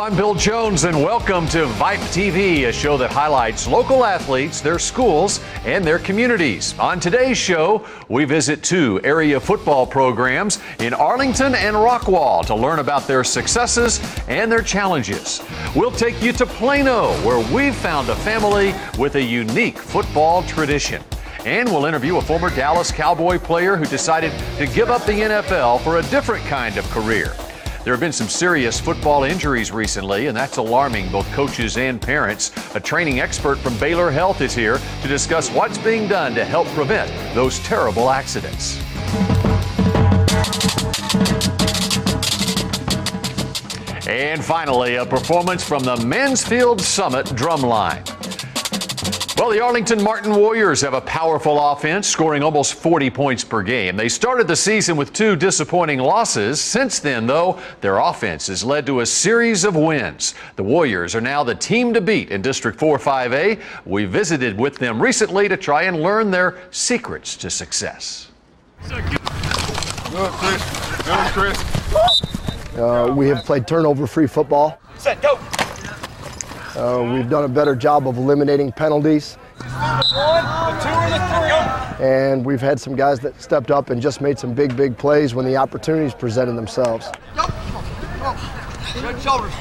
I'm Bill Jones, and welcome to VYPE TV, a show that highlights local athletes, their schools, and their communities. On today's show, we visit two area football programs in Arlington and Rockwall to learn about their successes and their challenges. We'll take you to Plano, where we've found a family with a unique football tradition. And we'll interview a former Dallas Cowboy player who decided to give up the NFL for a different kind of career. There have been some serious football injuries recently, and that's alarming both coaches and parents. A training expert from Baylor Health is here to discuss what's being done to help prevent those terrible accidents. And finally, a performance from the Mansfield Summit Drumline. Well, the Arlington Martin Warriors have a powerful offense, scoring almost 40 points per game. They started the season with 2 disappointing losses. Since then, though, their offense has led to a series of wins. The Warriors are now the team to beat in District 4-5A. We visited with them recently to try and learn their secrets to success. Good, Chris. Good, Chris. We have played turnover-free football. Set, go. We've done a better job of eliminating penalties. The 1, the 2, and the 3. And we've had some guys that stepped up and just made some big plays when the opportunities presented themselves. Good shoulders.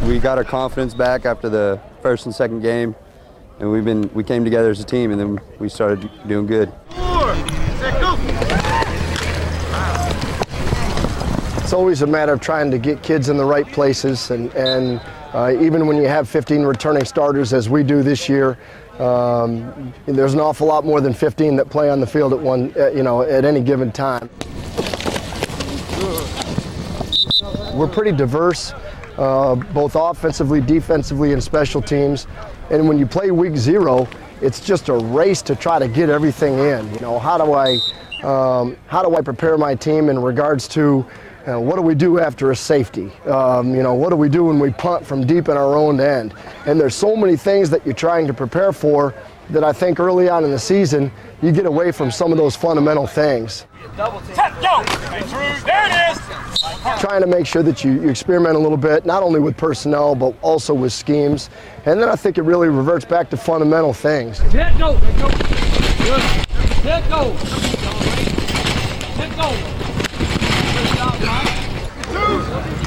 We got our confidence back after the first and second game, and we came together as a team, and then we started doing good. 4, set, go. It's always a matter of trying to get kids in the right places, and even when you have 15 returning starters, as we do this year, there's an awful lot more than 15 that play on the field at any given time. We're pretty diverse, both offensively, defensively, and special teams. And when you play week 0, it's just a race to try to get everything in. How do I prepare my team in regards to what do we do after a safety? What do we do when we punt from deep in our own end? And there's so many things that you're trying to prepare for that I think early on in the season, you get away from some of those fundamental things. Set, go. There it is. Trying to make sure that you experiment a little bit, not only with personnel, but also with schemes. And then I think it really reverts back to fundamental things. Let go. Let go. Good. Let go. Let go.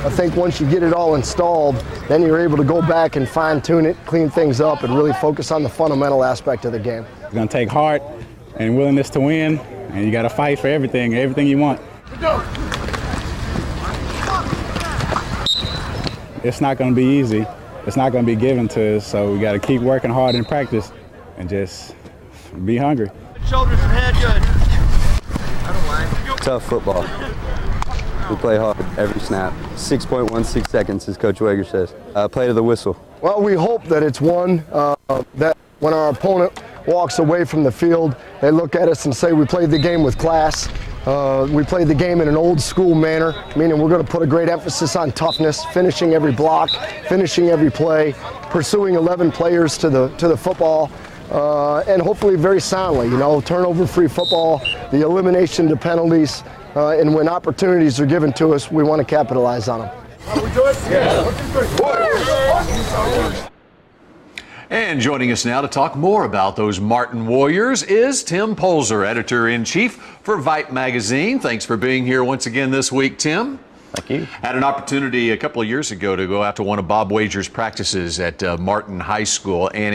I think once you get it all installed, then you're able to go back and fine-tune it, clean things up, and really focus on the fundamental aspect of the game. It's going to take heart and willingness to win, and you got to fight for everything you want. It's not going to be easy. It's not going to be given to us, so we got to keep working hard in practice and just be hungry. Shoulders and head good. I don't mind. Tough football. We play hard every snap. 6.16 seconds, as Coach Wager says. Play to the whistle. Well, we hope that it's one that when our opponent walks away from the field, they look at us and say we played the game with class. We played the game in an old school manner, meaning we're going to put a great emphasis on toughness, finishing every block, finishing every play, pursuing 11 players to the football, and hopefully very soundly. Turnover-free football, the elimination to penalties. And when opportunities are given to us, we want to capitalize on them. Are we good? Yeah. And joining us now to talk more about those Martin Warriors is Tim Polzer, Editor-in-Chief for VYPE Magazine. Thanks for being here once again this week, Tim. Thank you. Had an opportunity a couple of years ago to go out to one of Bob Wager's practices at Martin High School, and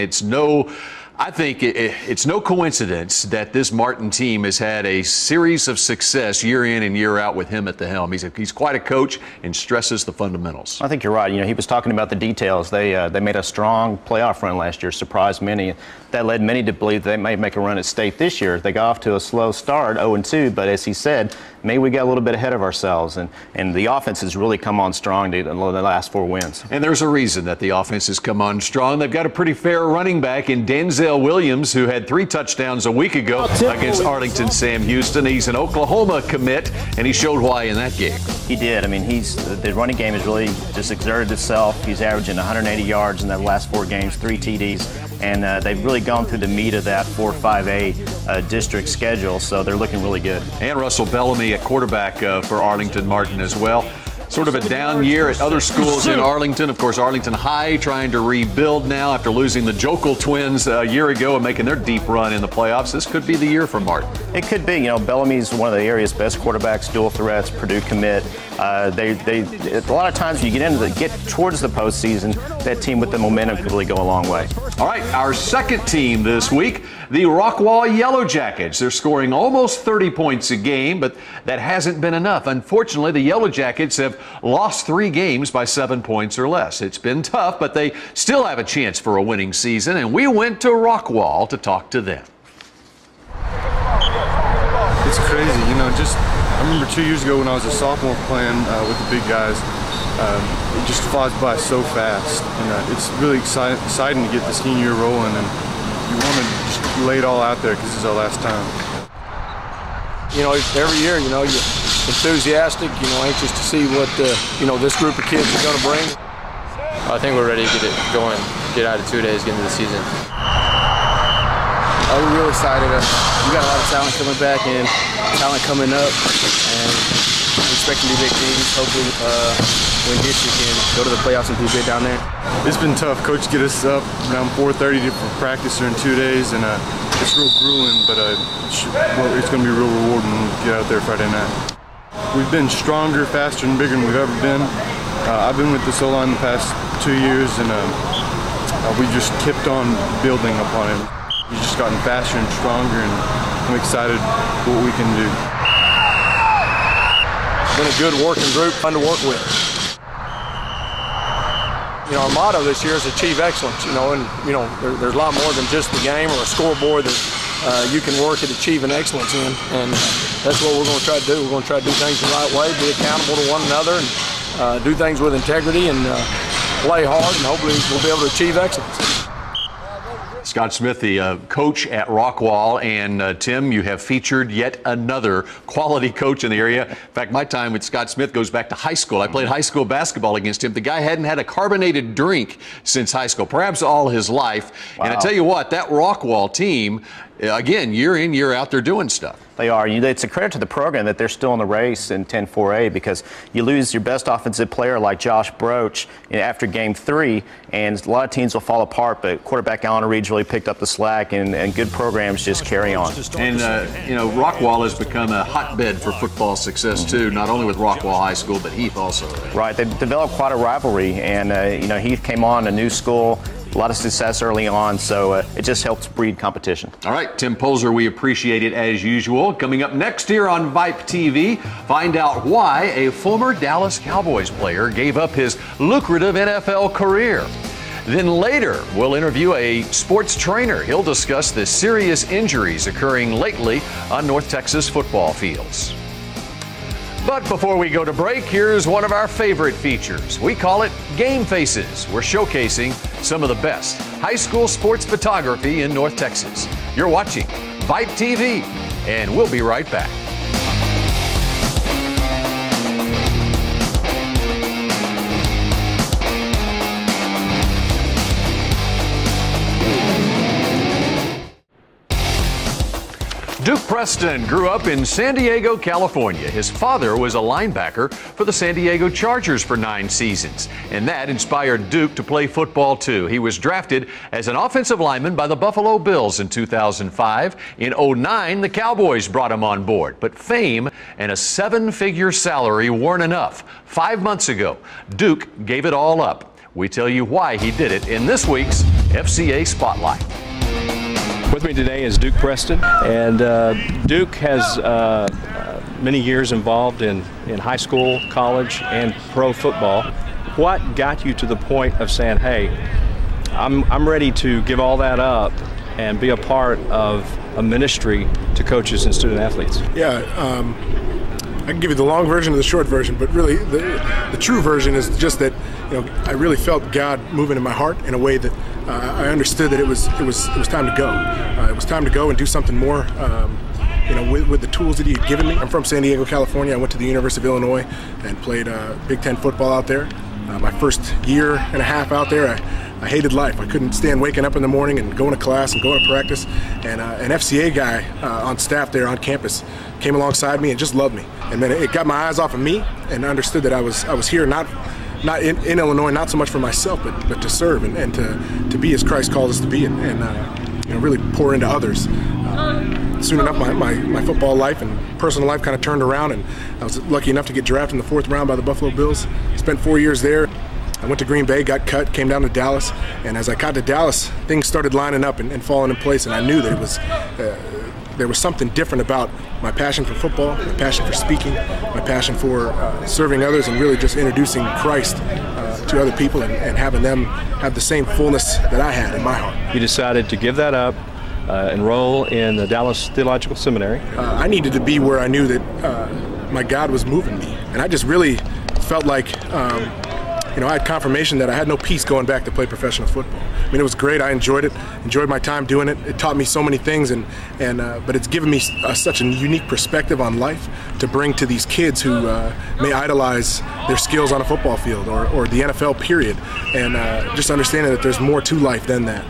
I think it's no coincidence that this Martin team has had a series of success year in and year out with him at the helm. He's quite a coach and stresses the fundamentals. I think you're right. He was talking about the details. They made a strong playoff run last year, surprised many. That led many to believe they might make a run at state this year. They got off to a slow start, 0-2, but as he said, maybe we got a little bit ahead of ourselves, and the offense has really come on strong in the last 4 wins. And there's a reason that the offense has come on strong. They've got a pretty fair running back in Denzel Williams, who had 3 touchdowns a week ago against Arlington Sam Houston. He's an Oklahoma commit, and he showed why in that game. He did. I mean, the running game has really just exerted itself. He's averaging 180 yards in the last 4 games, 3 TDs. And they've really gone through the meat of that 4-5A district schedule, so they're looking really good. And Russell Bellamy at quarterback for Arlington Martin as well. Sort of a down year at other schools in Arlington. Of course, Arlington High trying to rebuild now after losing the Jokel twins a year ago and making their deep run in the playoffs. This could be the year for Martin. It could be. You know, Bellamy's one of the area's best quarterbacks, dual threats, Purdue commit. A lot of times you get towards the postseason, that team with the momentum could really go a long way. All right, our second team this week, the Rockwall Yellow Jackets. They're scoring almost 30 points a game, but that hasn't been enough. Unfortunately, the Yellow Jackets have lost 3 games by 7 points or less. It's been tough, but they still have a chance for a winning season, and we went to Rockwall to talk to them. It's crazy, you know, I remember 2 years ago when I was a sophomore playing with the big guys, it just flies by so fast, and it's really exciting to get the senior year rolling, and you want to just lay it all out there because it's our last time. You know, every year, you know, you're enthusiastic, you know, anxious to see what, you know, this group of kids is going to bring. I think we're ready to get it going, get out of 2 days, get into the season. We're real excited. We got a lot of talent coming back and talent coming up, and we're expecting to be big teams. Hopefully, when district can go to the playoffs and be big down there. It's been tough. Coach get us up around 4:30 for practice during 2 days, and it's real grueling, but it's going to be real rewarding when we get out there Friday night. We've been stronger, faster, and bigger than we've ever been. I've been with this O-line the past 2 years, and we just kept on building upon it. We've just gotten faster and stronger, and I'm excited what we can do. It's been a good working group, fun to work with. You know, our motto this year is achieve excellence, you know, and, you know, there's a lot more than just the game or a scoreboard that you can work at achieving excellence in, and that's what we're going to try to do. We're going to try to do things the right way, be accountable to one another, and do things with integrity, and play hard, and hopefully we'll be able to achieve excellence. Scott Smith, the coach at Rockwall, and Tim, you have featured yet another quality coach in the area. In fact, my time with Scott Smith goes back to high school. I played high school basketball against him. The guy hadn't had a carbonated drink since high school, perhaps all his life. Wow. And I tell you what, that Rockwall team, again, year in, year out, they're doing stuff. They are. It's a credit to the program that they're still in the race in 10-4A, because you lose your best offensive player like Josh Broach after game 3, and a lot of teams will fall apart, but quarterback Allen Reed's really picked up the slack, and good programs just carry on. And, you know, Rockwall has become a hotbed for football success, too, not only with Rockwall High School, but Heath also. Right. They've developed quite a rivalry, and, you know, Heath came on, a new school, a lot of success early on, so it just helps breed competition. All right, Tim Polzer, we appreciate it as usual. Coming up next here on VYPE TV, find out why a former Dallas Cowboys player gave up his lucrative NFL career. Then later, we'll interview a sports trainer. He'll discuss the serious injuries occurring lately on North Texas football fields. But before we go to break, here's one of our favorite features. We call it Game Faces. We're showcasing some of the best high school sports photography in North Texas. You're watching VYPE TV, and we'll be right back. Duke Preston grew up in San Diego, California. His father was a linebacker for the San Diego Chargers for 9 seasons, and that inspired Duke to play football too. He was drafted as an offensive lineman by the Buffalo Bills in 2005. In 2009, the Cowboys brought him on board, but fame and a 7-figure salary weren't enough. 5 months ago, Duke gave it all up. We tell you why he did it in this week's FCA Spotlight. With me today is Duke Preston, and Duke has many years involved in high school, college, and pro football. What got you to the point of saying, hey, I'm ready to give all that up and be a part of a ministry to coaches and student athletes? Yeah, I can give you the long version and the short version, but really the true version is just that, you know, I really felt God moving in my heart in a way that I understood that it was time to go. It was time to go and do something more, you know, with the tools that He had given me. I'm from San Diego, California. I went to the University of Illinois and played Big Ten football out there. My first year and a half out there, I hated life. I couldn't stand waking up in the morning and going to class and going to practice. And an FCA guy on staff there on campus came alongside me and just loved me. And then it got my eyes off of me and understood that I was here not in Illinois, not so much for myself, but to serve and to be as Christ called us to be, and you know, really pour into others. Soon enough, my football life and personal life kind of turned around, and I was lucky enough to get drafted in the 4th round by the Buffalo Bills. Spent 4 years there. I went to Green Bay, got cut, came down to Dallas, and as I got to Dallas, things started lining up and falling in place, and I knew that it was there was something different about my passion for football, my passion for speaking, my passion for serving others, and really just introducing Christ to other people and having them have the same fullness that I had in my heart. You decided to give that up, enroll in the Dallas Theological Seminary. I needed to be where I knew that my God was moving me, and I just really felt like you know, I had confirmation that I had no peace going back to play professional football. I mean, it was great. I enjoyed it. Enjoyed my time doing it. It taught me so many things, but it's given me such a unique perspective on life to bring to these kids who may idolize their skills on a football field or the NFL period, and just understanding that there's more to life than that.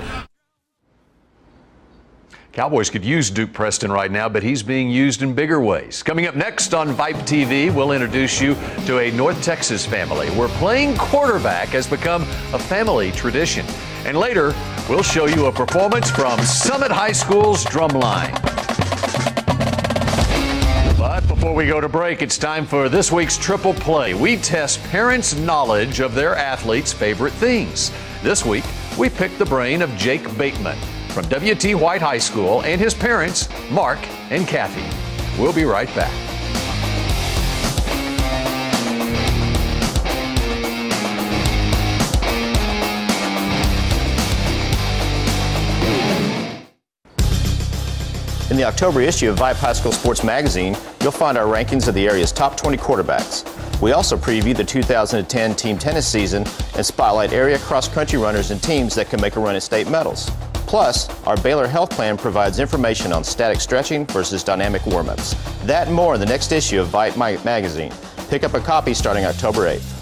Cowboys could use Duke Preston right now, but he's being used in bigger ways. Coming up next on VYPE TV, we'll introduce you to a North Texas family where playing quarterback has become a family tradition. And later, we'll show you a performance from Summit High School's drumline. But before we go to break, it's time for this week's Triple Play. We test parents' knowledge of their athletes' favorite things. This week, we picked the brain of Jake Bateman from W.T. White High School and his parents, Mark and Kathy. We'll be right back. In the October issue of VYPE High School Sports Magazine, you'll find our rankings of the area's top 20 quarterbacks. We also preview the 2010 team tennis season and spotlight area cross-country runners and teams that can make a run at state medals. Plus, our Baylor Health Plan provides information on static stretching versus dynamic warm-ups. That and more in the next issue of VYPE Magazine. Pick up a copy starting October 8th.